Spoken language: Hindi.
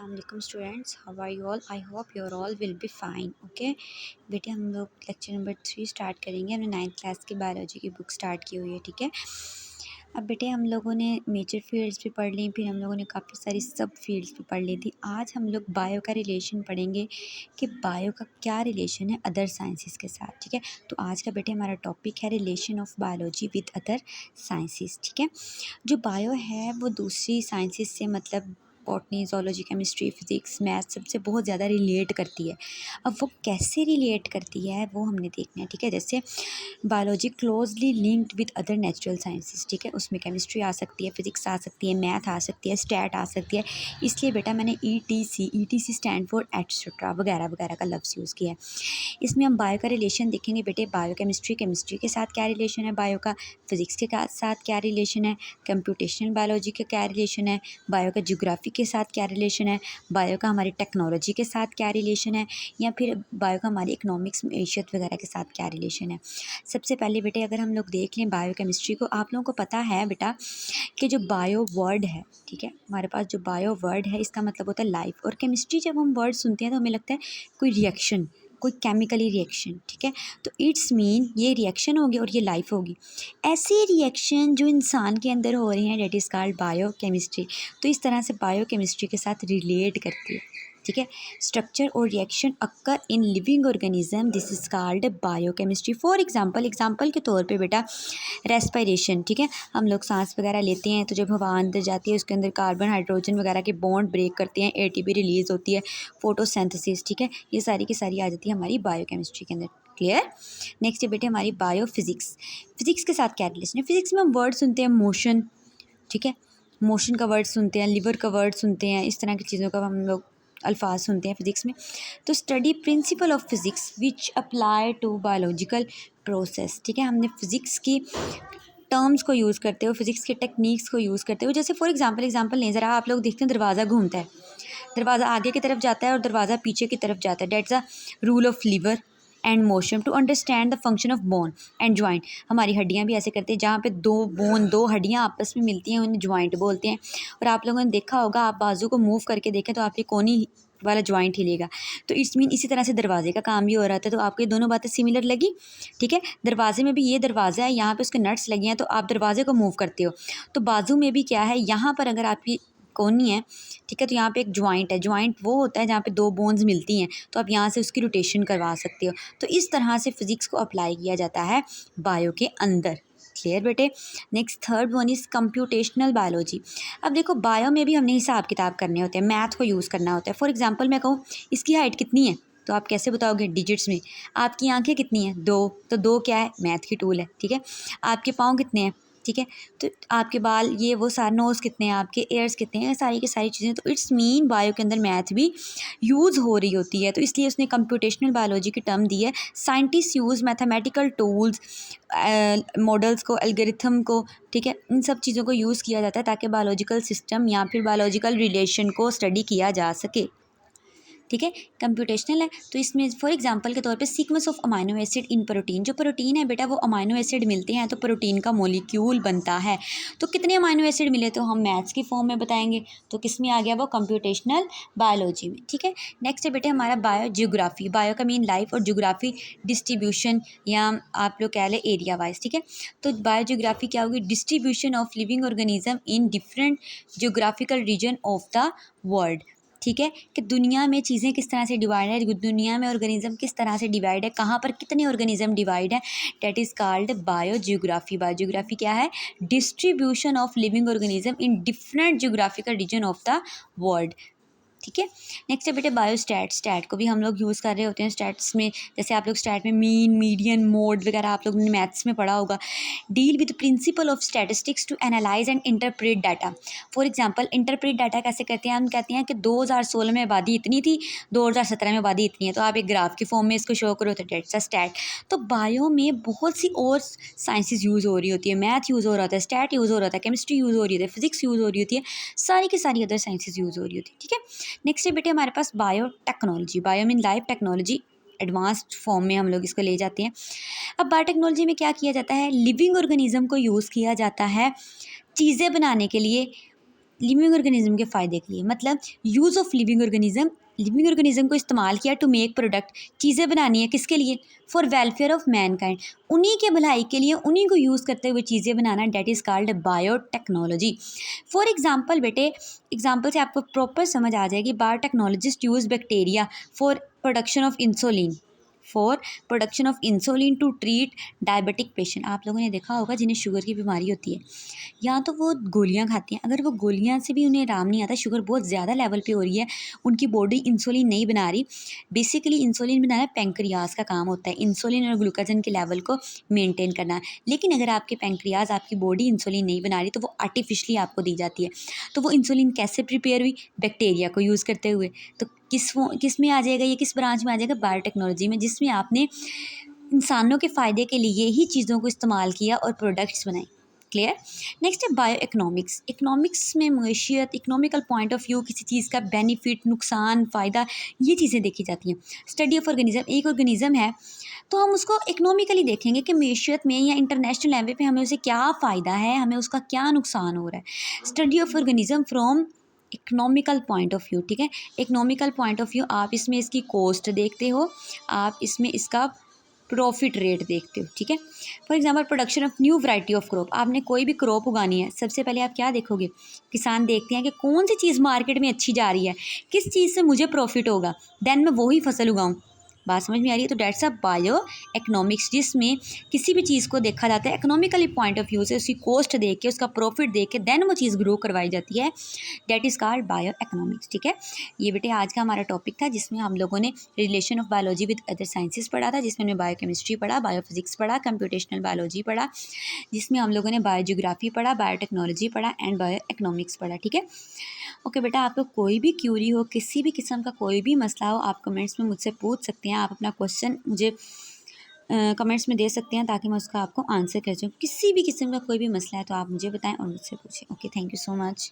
Assalamualaikum students, how are you all? I hope you all will be fine. Okay बेटे, हम लोग लेक्चर नंबर 3 स्टार्ट करेंगे। हमने 9th क्लास की बायोलॉजी की बुक स्टार्ट की हुई है, ठीक है। अब बेटे, हम लोगों ने मेजर फील्ड्स भी पढ़ ली, फिर हम लोगों ने काफ़ी सारी सब फील्ड्स भी पढ़ ली थी। आज हम लोग बायो का रिलेशन पढ़ेंगे कि बायो का क्या रिलेशन है अदर साइंसेस के साथ, ठीक है। तो आज का बेटे हमारा टॉपिक है relation of biology with other sciences, ठीक है। जो बायो है वो दूसरी साइंसेस से मतलब botany, zoology, chemistry, physics, math सबसे बहुत ज़्यादा रिलेट करती है। अब वो कैसे रिलेट करती है वो हमने देखना है, ठीक है। जैसे biology closely linked with other natural sciences, ठीक है। उसमें केमिस्ट्री आ सकती है, फिज़िक्स आ सकती है, मैथ आ सकती है, स्टैट आ सकती है। इसलिए बेटा मैंने E T C stand for etcetera वगैरह वगैरह का लफ्ज़ यूज़ किया है। इसमें हम बायो का रिलेशन देखेंगे बेटे। बायो केमिस्ट्री के साथ क्या रिलेशन है बायो का, फिज़िक्स के साथ क्या रिलेशन है, कंप्यूटेशनल बायोलॉजी का क्या रिलेशन है, बायो का ज्योग्राफी के साथ क्या रिलेशन है, बायो का हमारी टेक्नोलॉजी के साथ क्या रिलेशन है, या फिर बायो का हमारी इकोनॉमिक्स, मैशत वगैरह के साथ क्या रिलेशन है। सबसे पहले बेटे अगर हम लोग देख लें बायो केमिस्ट्री को, आप लोगों को पता है बेटा कि जो बायो वर्ड है, ठीक है, हमारे पास जो बायो वर्ड है इसका मतलब होता है लाइफ। और केमिस्ट्री जब हम वर्ड सुनते हैं तो हमें लगता है कोई रिएक्शन, कोई केमिकली रिएक्शन, ठीक है। तो इट्स मीन ये रिएक्शन होगी और ये लाइफ होगी। ऐसे रिएक्शन जो इंसान के अंदर हो रही हैं date is called bio chemistry. तो इस तरह से बायो केमिस्ट्री के साथ रिलेट करती है, ठीक है। स्ट्रक्चर और reaction occur in living organism, this is called bio chemistry. For example के तौर पे बेटा रेस्पिरेशन, ठीक है। हम लोग सांस वगैरह लेते हैं तो जब हवा अंदर जाती है उसके अंदर कार्बन हाइड्रोजन वगैरह के बॉन्ड ब्रेक करते हैं, एटीपी रिलीज़ होती है, फोटोसिंथेसिस, ठीक है। ये सारी की सारी आ जाती है हमारी बायो केमिस्ट्री के अंदर। क्लियर। नेक्स्ट है बेटे हमारी बायो फिज़िक्स। फिज़िक्स के साथ क्या रिलेशन है। फिज़िक्स में हम वर्ड सुनते हैं मोशन, ठीक है। मोशन का वर्ड सुनते हैं, लिवर का वर्ड सुनते हैं, इस तरह की चीज़ों का हम लोग अल्फाज सुनते हैं फिज़िक्स में। तो study principle of physics which apply to biological process, ठीक है। हमने फिज़िक्स की टर्म्स को यूज़ करते हो, फिज़िक्स के टेक्निक्स को यूज़ करते हो। जैसे फॉर एग्जांपल लें ज़रा, आप लोग देखते हैं दरवाज़ा घूमता है, दरवाज़ा आगे की तरफ जाता है और दरवाज़ा पीछे की तरफ जाता है। That's a rule of lever and motion to understand the function of bone and joint. हमारी हड्डियाँ भी ऐसे करती हैं, जहाँ पे दो हड्डियाँ आपस में मिलती हैं उन्हें ज्वाइंट बोलते हैं। और आप लोगों ने देखा होगा, आप बाजू को मूव करके देखें तो आपकी कोनी वाला ज्वाइंट हिलेगा। तो इट्स मीन इसी तरह से दरवाजे का काम भी हो रहा था। तो आपको ये दोनों बातें सिमिलर लगी, ठीक है। दरवाजे में भी ये दरवाज़ा है, यहाँ पे उसके नट्स लगे हैं तो आप दरवाजे को मूव करते हो। तो बाजू में भी क्या है, यहाँ पर अगर आपकी कोनी है, ठीक है, तो यहाँ पे एक ज्वाइंट है। ज्वाइंट वो होता है जहाँ पे दो बोन्स मिलती हैं, तो आप यहाँ से उसकी रोटेशन करवा सकते हो। तो इस तरह से फिज़िक्स को अप्लाई किया जाता है बायो के अंदर। क्लियर बेटे। Next third one is computational biology. अब देखो बायो में भी हमने हिसाब किताब करने होते हैं, मैथ को यूज़ करना होता है। फॉर एग्जांपल मैं कहूँ इसकी हाइट कितनी है, तो आप कैसे बताओगे डिजिट्स में। आपकी आंखें कितनी हैं, दो, तो दो क्या है, मैथ की टूल है, ठीक है। आपके पाँव कितने हैं, ठीक है। तो आपके बाल, ये वो सारे, नोज़ कितने हैं, आपके एयर्स कितने हैं, सारी की सारी चीज़ें। तो इट्स मीन बायो के अंदर मैथ भी यूज़ हो रही होती है। तो इसलिए उसने कंप्यूटेशनल बायोलॉजी की टर्म दी है। Scientist use mathematical tools, models को, एल्गोरिथम को, ठीक है, इन सब चीज़ों को यूज़ किया जाता है ताकि बायोलॉजिकल सिस्टम या फिर बायोलॉजिकल रिलेशन को स्टडी किया जा सके, ठीक है। कंप्यूटेशनल है तो इसमें फॉर एग्जांपल के तौर पे sequence of amino acid in protein. जो प्रोटीन है बेटा वो अमाइनो एसिड मिलते हैं तो प्रोटीन का मॉलिक्यूल बनता है। तो कितने अमाइनो एसिड मिले तो हम मैथ्स की फॉर्म में बताएंगे। तो किस में आ गया वो, कंप्यूटेशनल बायोलॉजी में, ठीक है। नेक्स्ट है बेटे हमारा बायो जियोग्राफी। बायो का मीन लाइफ और जियोग्राफी डिस्ट्रीब्यूशन, या आप लोग कह लें एरिया वाइज, ठीक है। तो बायो जियोग्राफी क्या होगी, distribution of living organism in different geographical region of the world, ठीक है। कि दुनिया में चीज़ें किस तरह से डिवाइड है, दुनिया में ऑर्गेनिज्म किस तरह से डिवाइड है, कहाँ पर कितने ऑर्गेनिज्म डिवाइड है, date is called bio geography. Bio geography क्या है, distribution of living organism in different geographical region of the world, ठीक है। नेक्स्ट है बेटे बायोस्टैट। स्टैट को भी हम लोग यूज़ कर रहे होते हैं स्टैट्स में। जैसे आप लोग स्टैट में मीन, मीडियन, मोड वगैरह आप लोगों ने मैथ्स में पढ़ा होगा। Deal with principle of statistics to analyse and interpret data. For example interpret data कैसे करते हैं, हम कहते हैं कि 2016 में आबादी इतनी थी, 2017 में आबादी इतनी है, तो आप एक ग्राफ की फॉर्म में इसको शो करो तो डेट्स अ स्टैट। तो बायो में बहुत सी और साइंसेज यूज़ हो रही होती है, मैथ यूज़ हो रहा होता है, स्टैट यूज़ हो रहा होता है, केमिस्ट्री यूज़ हो रही होती है, फिजिक्स यूज़ हो रही होती है, सारी की सारी अदर साइंसेज यूज़ हो रही होती है, ठीक है। नेक्स्ट है बेटे हमारे पास biotechnology. Bio mean life, technology advanced form में हम लोग इसको ले जाते हैं। अब बायोटेक्नोलॉजी में क्या किया जाता है, लिविंग ऑर्गेनिज्म को यूज़ किया जाता है चीज़ें बनाने के लिए, लिविंग ऑर्गेनिज्म के फ़ायदे के लिए, मतलब यूज़ ऑफ लिविंग ऑर्गेनिज्म को इस्तेमाल किया टू मेक प्रोडक्ट, चीज़ें बनानी है किसके लिए, फॉर वेलफेयर ऑफ मैनकाइंड, उन्हीं के भलाई के लिए, उन्हीं को यूज़ करते हुए चीज़ें बनाना, that is called biotechnology. For example बेटे, एग्जाम्पल से आपको प्रॉपर समझ आ जाएगी। Biotechnologist use bacteria for production of insulin to treat diabetic patient. आप लोगों ने देखा होगा जिन्हें शुगर की बीमारी होती है, या तो वो गोलियां खाती हैं, अगर वो गोलियां से भी उन्हें आराम नहीं आता, शुगर बहुत ज़्यादा लेवल पे हो रही है, उनकी बॉडी इंसुलिन नहीं बना रही। बेसिकली इंसुलिन बनाना पेंक्रियाज का काम होता है, इंसुलिन और ग्लूकोजन के लेवल को मेंटेन करना। लेकिन अगर आपके पेंक्रियाज, आपकी बॉडी इंसुलिन नहीं बना रही, तो वो आर्टिफिशली आपको दी जाती है। तो वो इंसुलिन कैसे प्रिपेयर हुई, बैक्टीरिया को यूज़ करते हुए। तो किस में आ जाएगा ये, किस ब्रांच में आ जाएगा, बायोटेक्नोलॉजी में, जिसमें आपने इंसानों के फ़ायदे के लिए ही चीज़ों को इस्तेमाल किया और प्रोडक्ट्स बनाए। क्लियर। नेक्स्ट है बायो इकोनॉमिक्स। इकोनॉमिक्स में मैशियत, इकोनॉमिकल पॉइंट ऑफ व्यू, किसी चीज़ का बेनिफिट, नुकसान, फ़ायदा, ये चीज़ें देखी जाती हैं। स्टडी ऑफ ऑर्गेनिज्म, एक ऑर्गेनिज्म है तो हम उसको इकोनॉमिकली देखेंगे कि मैशियत में या इंटरनेशनल लेवल पे हमें उसे क्या फ़ायदा है, हमें उसका क्या नुकसान हो रहा है। Study of organism from economical point of view, ठीक है। इकोनॉमिकल पॉइंट ऑफ व्यू, आप इसमें इसकी कॉस्ट देखते हो, आप इसमें इसका प्रॉफिट रेट देखते हो, ठीक है। For example production of new variety of crop, आपने कोई भी क्रॉप उगानी है, सबसे पहले आप क्या देखोगे, किसान देखते हैं कि कौन सी चीज़ मार्केट में अच्छी जा रही है, किस चीज़ से मुझे प्रॉफिट होगा, देन मैं वही फसल उगाऊँ। बात समझ में आ रही है। तो डेट्स अ बायो इकोनॉमिक्स, जिसमें किसी भी चीज़ को देखा जाता है इकोनॉमिकली पॉइंट ऑफ व्यू से, उसकी कॉस्ट देख के, उसका प्रॉफिट देख के, देन वो चीज़ ग्रो करवाई जाती है। Date is called bio economics, ठीक है। ये बेटे आज का हमारा टॉपिक था, जिसमें हम लोगों ने relation of biology with other sciences पढ़ा था, जिसमें हमने बायोकेमिस्ट्री पढ़ा, बायोफिजिक्स पढ़ा, कंप्यूटेशनल बायोलॉजी पढ़ा, जिसमें हम लोगों ने बायोजियोग्राफी पढ़ा, बायोटेक्नोलॉजी पढ़ा एंड बायो इकोनॉमिक्स पढ़ा, ठीक है। ओके बेटा, आपको कोई भी क्यूरी हो, किसी भी किस्म का कोई भी मसला हो, आप कमेंट्स में मुझसे पूछ सकते हैं। आप अपना क्वेश्चन मुझे कमेंट्स में दे सकते हैं, ताकि मैं उसका आपको आंसर कर सकूँ। किसी भी किस्म का कोई भी मसला है तो आप मुझे बताएं और मुझसे पूछें। Okay, thank you so much.